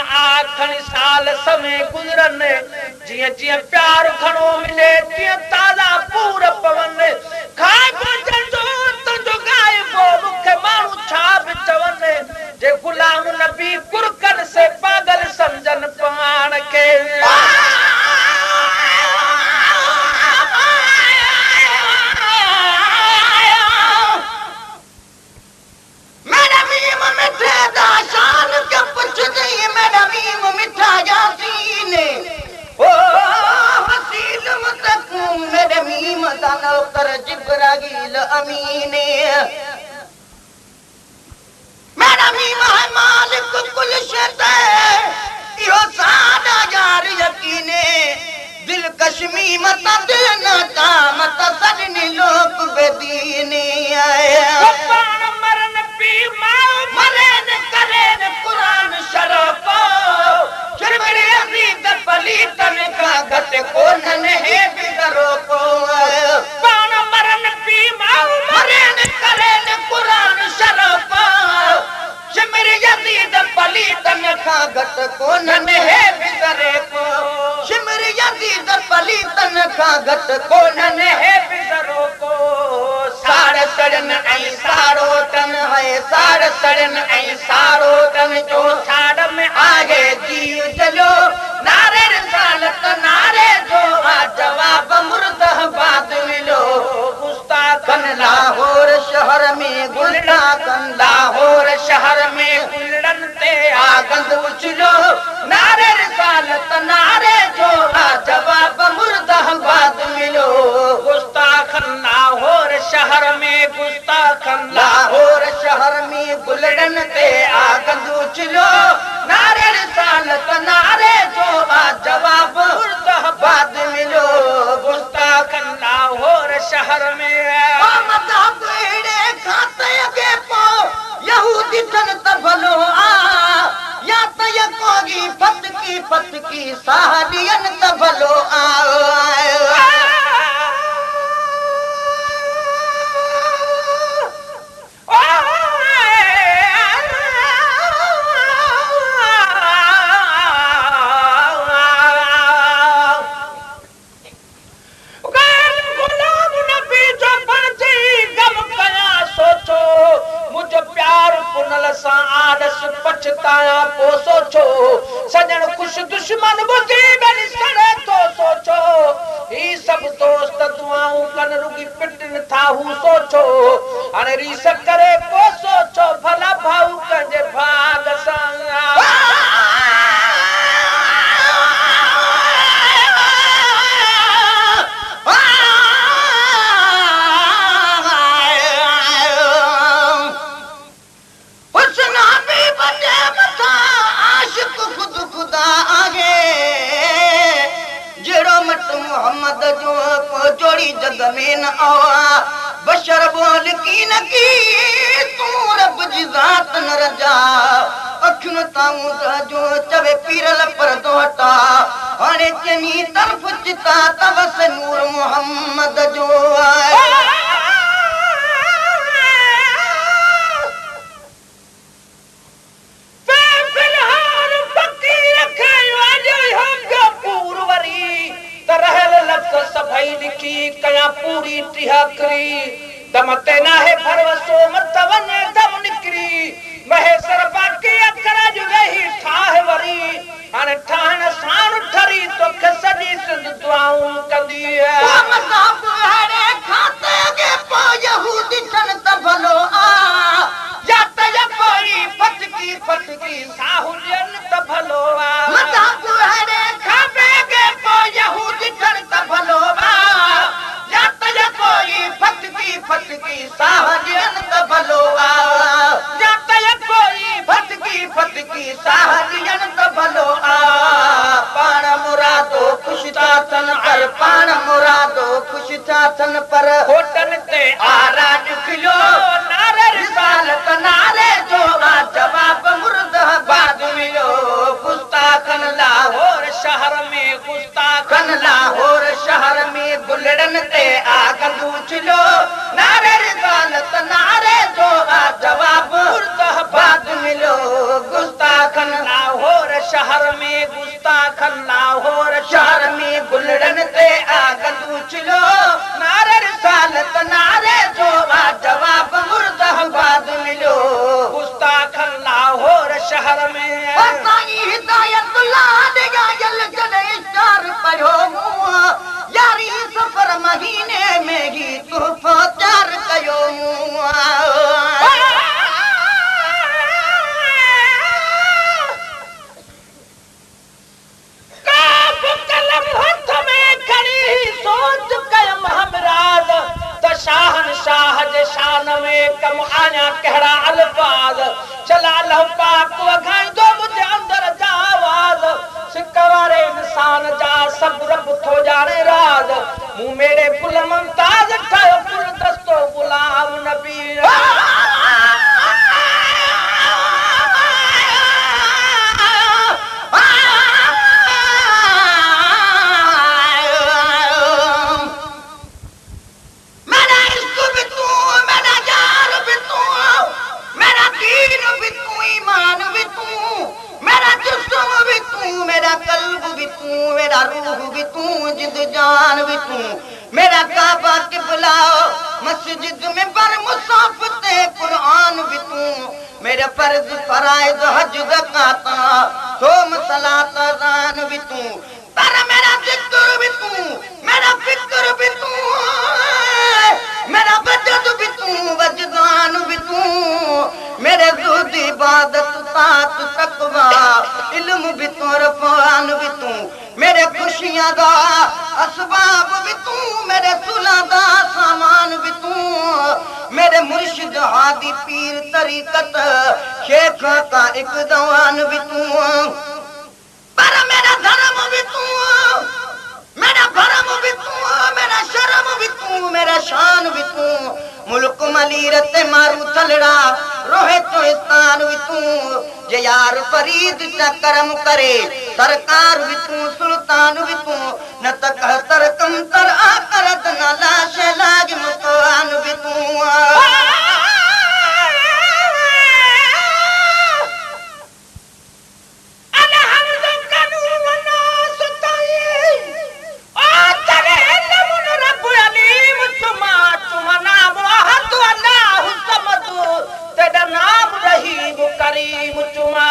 आखण साल समय गुजरन जिया जिया प्यार घणो मिले तिया ताज़ा पूर पवन खाए पहुंचण जो तुंहिंजो गाइबो मूंखे माण्हू छा बि चवनि जे गुलाम नबी कुरकन से पागल समझन पाण खे जिब्राइल अमीने मेरा मीम है मालिक कुल शै इहो सादा यार यकीने दिल कश्मी मत दिल न का मत सजनी लोक बेदीने आया पाण मरन पी मां मरन करेन कुरान शरफ चिरमरे अजीद पलीतन का घट कोन है बिगरो को पाण मरन पी मां मरन करेन कुरान शरफ चिरमरे अजीद पलीतन का घट कोन है बिगरे को चिरमरे अजीद पलीतन का घट कोन है बिगरो को साड़ सड़न ऐं साड़ो तन है साड़ सड़न ऐं साड़ो तन जो साड़ में आगे जीव चलो नारे रिसालत नारे जो जवाब मुर्दाबाद मिलो गुस्ताखन लाहौर शहर में गुस्ताखन लाहौर शहर में गुलड़न ते आगंद उछलो नारे रिसालत नारे जो जवाब मुर्दाबाद मिलो गुस्ताखन लाहौर शहर में गुस्ताखन लाहौर शहर में गुलड़न ते आगंद उछलो नारे रिसालत नारे जो जवाब मुर्दाबाद मिलो गुस्ताखन लाहौर शहर में मज़हब एड़े खाते के पो यहूदी तन तबलो या त यकोगी फतकी साहदियन तबलो पछताया पो सोचो सजन कुछ दुश्मन बुद्धि मेरी सड़े तो सोचो ही सब दोस्त दुआऊं कन रुगी पिटन था हूं सोचो अने रीस करे पो सोचो भला भाऊ कंजे भाग संगा मोहम्मद जो को जोड़ी जग में न आवा बशर बोल की न की तू रब जी जात न रजा अखिन ताऊ जो चवे पीरल पर दोटा हाणे चनी तरफ चिता तवस नूर मोहम्मद जो सभई लिखी कया पूरी टिहाकरी दमते ना है भरवसो मत वने दम निकरी महेश्वर बाकी अखरा जो वही ठाह वरी अन ठाण साण ठरी तो खसदी सिंध दुआऊं कंदी है मसाब हरे खाते के पो यहूदी सन तभलो या त कोई फटकी साहुलियन तभलो मसाब हरे खाते के पो यहूदी सन तभलो या त कोई फटकी साहुलियन तभलो या त कोई फटकी साहुलियन तभलो पाण मुरादो खुश था तन पर पाण मुरादो खुश था तन पर होटन ते आराज खिलो नारे रिसालत नारे जो जवाब मुर्दाबाद मिलो गुस्ताखन लाहौर शहर में गुस्ताखन लाहौर शहर में गुलड़न ते आगंद उछलो नारे रिसालत नारे जो जवाब मुर्दाबाद मिलो गुस्ताखन लाहौर शहर में गुस्ताखन लाहौर शहर में गुलड़न ते आगंदू चलो नारे रिसालत नारे जो जवाब मुर्दाबाद मिलो गुस्ताखन लाहौर शहर में हिदायतुल्लाह दे गायल जने इशार पढ़ो यारी सफर महीने में ही तू प्यार कयो सोच कयम हमराज त शाहनशाह जे शान में कम आया कहड़ा अल्फाज चला लह पाक वघाई दो मुझे अंदर जा आवाज सिकवारे इंसान जा सब रब थो जाने राज मुंह मेरे फुल मुमताज ठायो फुल दस्तो गुलाम नबी मेरा कल्ब भी तू मेरा रूह भी तू जिद जान भी तू मेरा काबा के बुलाओ मस्जिद में पर मुसाफते कुरान भी तू मेरा फर्ज फराइज हज ज़कात सोम सलात अज़ान भी तू पर मेरा जिक्र भी तू मेरा फिक्र भी तू मेरा वजद भी तू वजदान भी तू मेरे ज़ुहद इबादत तात तकवा इल्म भी तू रफ़ान भी तू मेरे खुशियां दा असबाब भी तू मेरे सुलह दा सामान भी तू मेरे मुर्शिद हादी पीर तरीकत शेख का एक दवान भी तू पर मेरा धर्म भी तू मेरा भरम भी तू मेरा शर्म भी तू मेरा शान भी तू मुल्क मलीरत मारू थलड़ा रोहे तो स्थान भी तू जे यार फरीद चा करम करे सरकार भी तू सुल्तान भी तू न तक तर कम तर आकरत न लाश लाग मुकान भी तू करीम चुमा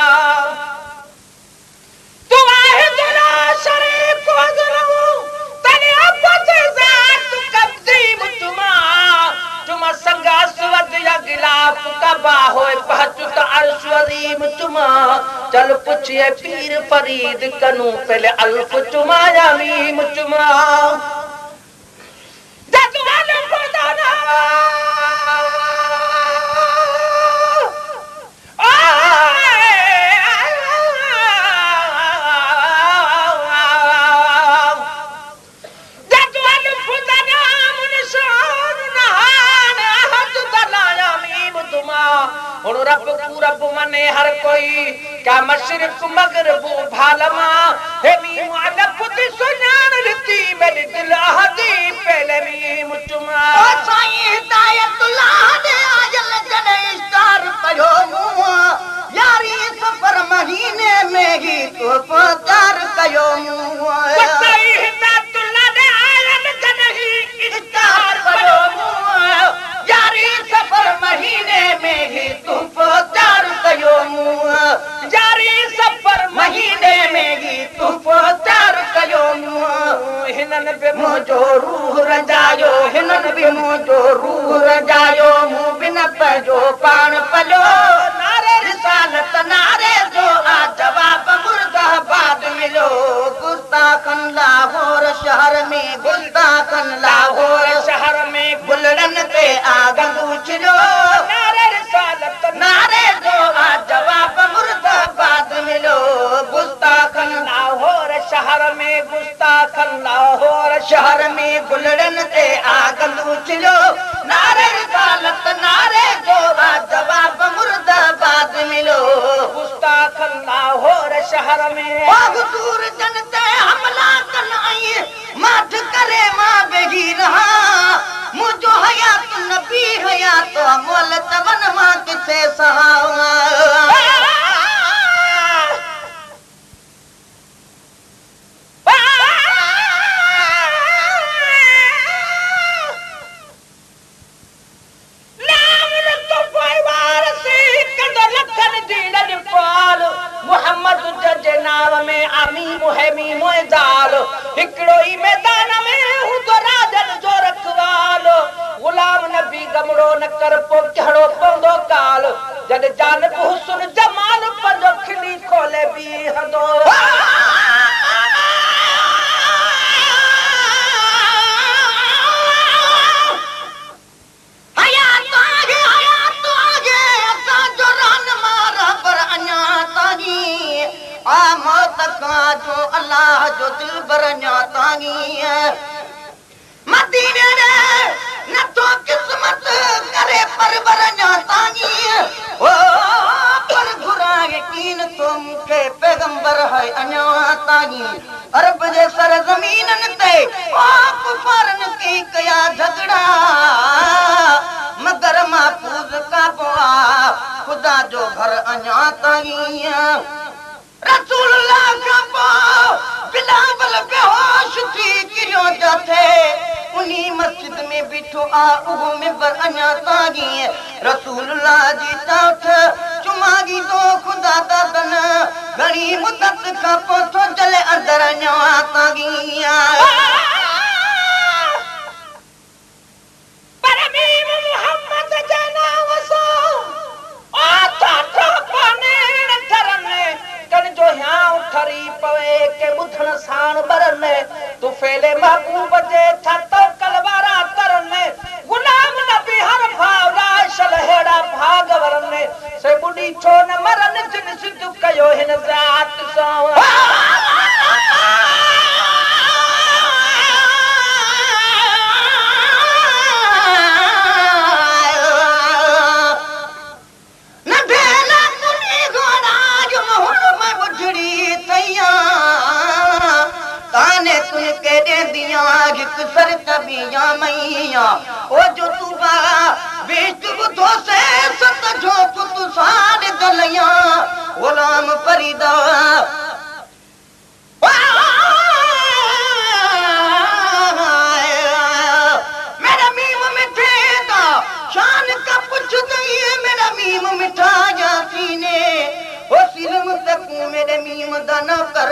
तू वाहिद ला शरीफ वज़लहु तने अब्बत ज़ात कदीम चुमा चुमा संगा सुवद या गिलाफ कबा होए पहुंचत अर्श अज़ीम चुमा चल पुछिए पीर फरीद कनु पहले अल्फ चुमा या मीम चुमा जदवाल खुदाना रब मने हर कोई क्या मशरिक मगरिब भालमा हे मीम अलफ दी सुनान रती मेरे दिल हदी पहले मीम चुमा ओ साईं हिदायतुल्लाह दे आजल जने इश्तार पढ़ो मुआ यारी सफर महीने में ही तो प्यार कयो मुआ ओ साईं हिदायतुल्लाह दे आजल जने इश्तार पढ़ो मुआ यारी सफर महीने में ही तुम प्यार कयो मुआ यारी सफर महीने में ही तुम प्यार कयो मुआ हिनन बे मुझो रूह रजायो हिनन बे मुझो रूह रजायो मुंह बिन पजो पान पलो नारे रिसालत नारे जो आ जवाब मुर्दाबाद मिलो गुस्ताखन लाहौर शहर में गुस्ताखन लाहौर शहर में गुलड़न पे आगंदू चलो नारे रिसालत नारे जो आ जवाब मुर्दाबाद मिलो गुस्ताखन लाहौर शहर में गुस्ताखन लाहौर शहर में गुलड़न पे आगंदू चलो नारे रिसालत नारे जो आ जवाब मुर्दाबाद मिलो गुस्ताखन लाहौर शहर में हुजूर जनते हमला कन आई माठ करे मां बेगी रहा मुझो हयात नबी हयात मोल तवन मां किसे सहावा अल्लाह जो दिल बरन्या तांगी मदीने रे न तो किस्मत करे पर बरन्या तांगी ओ पर गुरा यकीन तुम के पैगंबर है अन्या तांगी अरब जे सर जमीनन ते ओ कुफारन की कया झगड़ा मगर महफूज का बुआ खुदा जो घर अन्या तांगी रसूलुल्लाह का पाओ बिलावल बेहोश थी किरो जाते उन्हीं मस्जिद में बिठो आ उहो मिंबर अन्या तागी रसूलुल्लाह जी ताठ चुमागी दो खुदा दा दन घणी मुद्दत का पोथो जले अंदर अन्या तागी परमीम मोहम्मद जना वसो आ ता पाने धरने कन जो यहाँ उठरी पवे के बुधन साण बरने तू फेले महबूब जे छतो कलवारा तरने गुलाम नबी हर भावरा शलहेड़ा भाग वरने से बुढ़ी छो न मरन जिन सिद्ध कयो हिन जात साव सर तबिया मैया ओ जो तू बा बेच बुधो से सत जो पुत सारे दलिया गुलाम फरीदा मेरा मीम मिठेगा शान का पुछ दई मेरा मीम मिठा जासीने ओ सिलम तक मेरे मीम दाना कर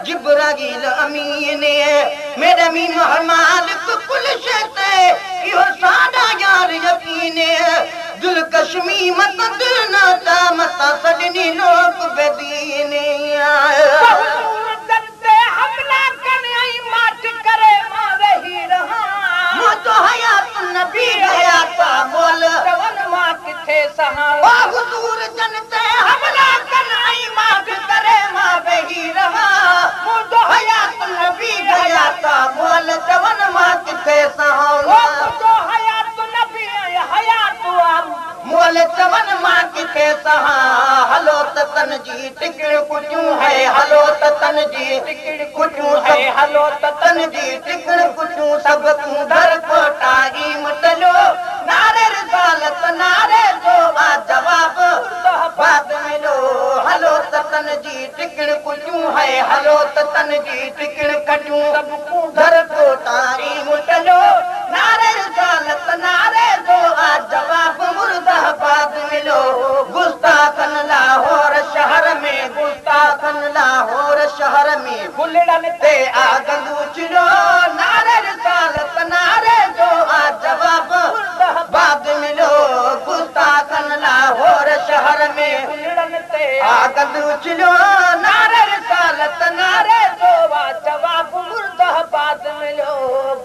जिब्राइल अमीन मेरे मीम हर मालिक कुल शते यो सादा यार यकीन दिल कश्मी मत दिल ना ता मत सदनी लोक बेदीन जनते हमला कने आई माट करे मावे ही रहा मो तो हयात नबी हयात मोल जवन मां किथे सहा ओ हुजूर जनते हमला कने आई माट करे मावे ही रहा मो तो हयात नबी हयात मोल जवन मां किथे सहा ओ जो हयात नबी हयात मोल जवन मां किथे सहा हलो तन जी टिकड़ कुचू है हलो तन जी टिकड़ कुचू है हलो तन जी टिकड़ कुचू सब तू दर कोटा ई मुटलो नारे रिसालत नारे जो आ जवाब बाद मिलो हलो तन जी टिकड़ कुचू है हलो तन जी टिकड़ कटू सब तू दर कोटा ई मुटलो नारे रिसालत नारे जो आ जवाब मुर्दाबाद मिलो गुस्ताखन लाहौर शहर में गुस्ताखन लाहौर शहर में गुलड़न ते आ गंदूचलो नारे रिसालत नारे जो आ जवाब बाद मिलो गुस्ताखन लाहौर शहर में गुलड़न ते आ गंदूचलो नारे रिसालत नारे जो आ जवाब मुर्दाबाद मिलो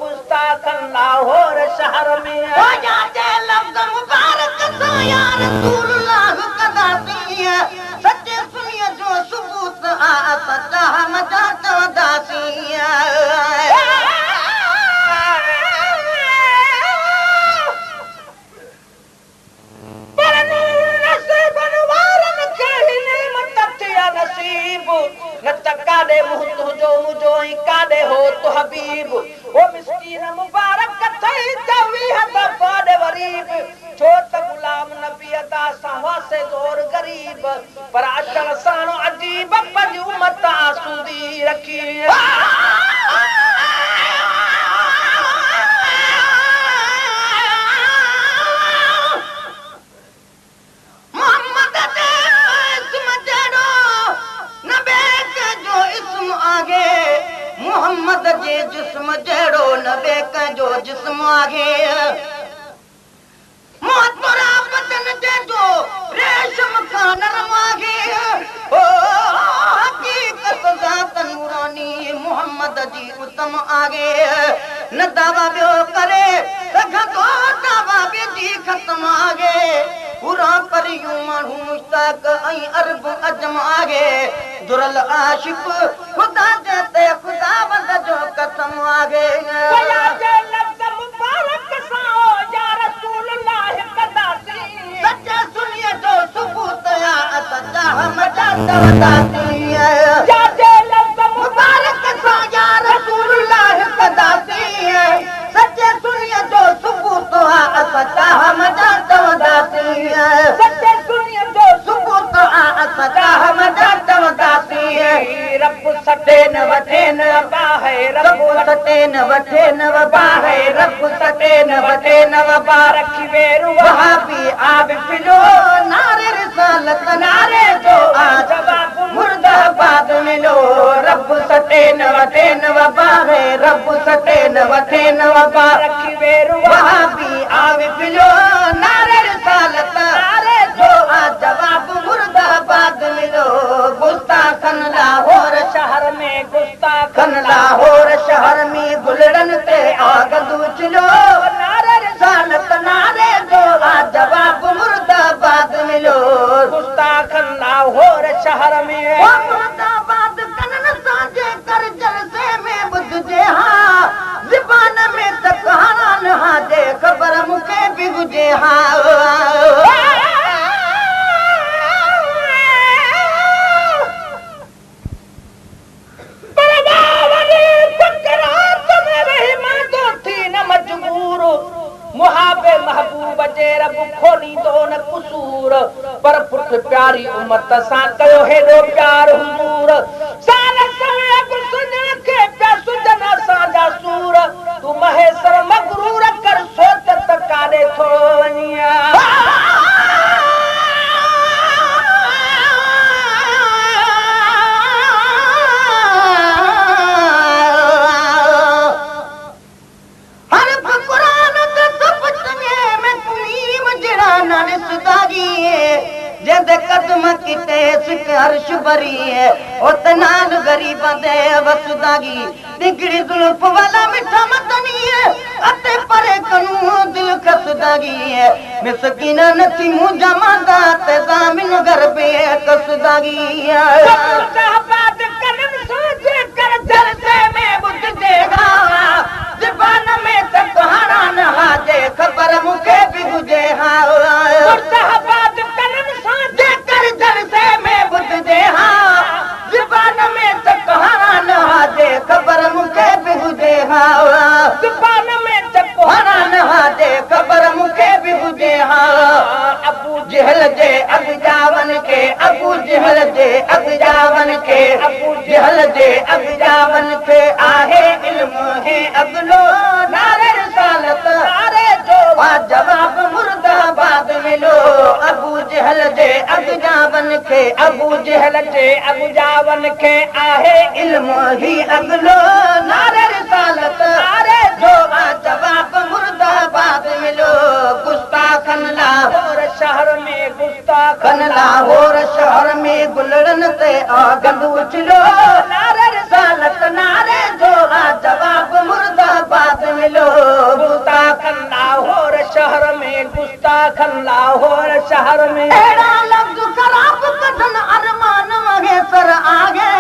गुस्ताखन लाहौर शहर में हो जाते लफ्ज मुबारक तो या रसूलुल्लाह कदा दी सच्चे सुनिए जो सबूत आ सच्चा हम जात दासी नसीब न तकादे मुहत जो मुझो ही कादे हो तो हबीब ओ मिस्कीन मुबारक कथई तवी हद पादे वरीब छोट गुलाम नबी अदा सवा से जोर गरीब पर अचल सानो अजीब पज उम्मत आसूदी रखी मोहम्मद जे जिस्म जड़ो नबे जो जिस्म आगे मोहतरा बदन जे जो रेशम का नरम आगे ओ हकीकत जात नूरानी मोहम्मद जी उत्तम आगे न दावा बियो करे सखा तो दावा बि जी खत्म आगे पूरा करियूं माण्हू मुश्ताक ऐं अरब अजम आगे दुरल आशिक खुदा जे दाती है जाते लफ्ज़ मुबारक सां या रसूलुल्लाह कदाती है सच्चे सुनिए जो सबूत आ असां हमदा तवदाती है सच्चे सुनिए जो सबूत आ असां हमदा तवदाती है रब सटे न वठे न वबा है रब सटे न वठे न वबा है रब सटे न वठे न वबा रखी वेरु वहाबी आब पिलो नारे रिसालत नारे जो आ जवाब मुर्दाबाद मिलो रब सटे न वठे न वबा है रब सटे न वठे न वबा रखी वेरु वहाबी आब पिलो नारे रिसालत नारे जो आ जवाब मुर्दाबाद मिलो गुस्ताखन लाहौर शहर में गुस्ताखन लाहौर शहर में गुलड़न ते आग दूचलो नारे रिसालत नारे जो आ जवाब मुर्दाबाद मिलो गुस्ताखन लाहौर शहर में मुर्दाबाद कनन साजे कर जलसे में बुध जे हाँ ज़बान में तकहान हाँ जे खबर मुखे भी गुजे हाँ मुहाबे महबूब जे रब खोनी दो न कुसूर पर पुठ प्यारी उम्मत सां कयो हेॾो प्यार हुजूर साल समय अॻु सुञण खे पिया सुजन असांजा सूर तूं महेसर मगरूर कर सोच त काॾे थो वञी कदम किते सिक अर्श भरी है उतनाल गरीब दे वसदागी दिगड़ी जुल्फ वाला मिठा मदनी है अते परे कनू दिल कसदागी है मिसकीन नथी मुंजा मांदा ते जामिन घर पे कसदागी है साहबात कनन सोचे कर दिल से में बुझ देगा ज़बान में तकहाना न हाजे खबर मुखे भी गुजे हाँ साहबात कनन सोचे कर दिल से में बुझ दे हाँ ज़बान में तकहाना न हाजे खबर मुखे भी गुजे हाँ ज़बान में तकहाना न हाजे खबर मुखे भी गुजे हाँ अबू जहल जे अगजावन के अबू जहल जे अगजावन के अबू जहल जे अगजावन के आहे इल्म है अगलो नारे रिसालत नारे जो जवाब मुर्दाबाद मिलो अबू जहल जे अगजावन के अबू जहल जे अगजावन के आहे इल्म ही अगलो नारे रिसालत नारे जो जवाब मुर्दाबाद मिलो गुस्ताखन लाहौर शहर में गुस्ताखन लाहौर शहर में गुलड़न ते आग दूचलो नारे रिसालत नारे जो जवाब मुर्दाबाद मिलो गुस्ताखन लाहौर शहर में गुस्ताखन लाहौर शहर में एड़ा लफ्ज़ खराब कथन अरमान मगे सर आगे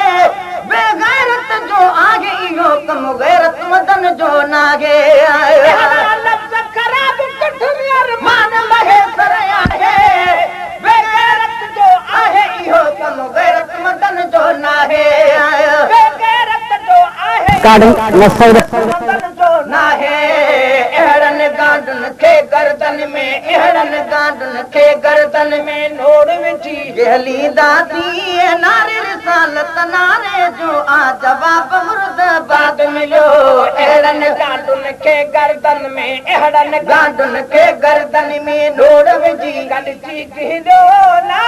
बेगैरत जो आगे इहो कम गैरत मदन जो नागे एड़ा लफ्ज़ खराब कथन अरमान मगे सर आगे बेगैरत जो आहे इहो कम गैरत मदन जो नाहे बेगैरत जो आहे गार्डन नसर मदन जो नाहे एहड़न गांडन के गर्दन में एहड़न गांडन के गर्दन में नोड़ विझी जहली दादी नारे रिसालत नारे जो आ जवाब मुर्दाबाद मिलो एहड़न गांडन के गर्दन में एहड़न गांडन के गर्दन में नोड़ विझी गलती कहलो ना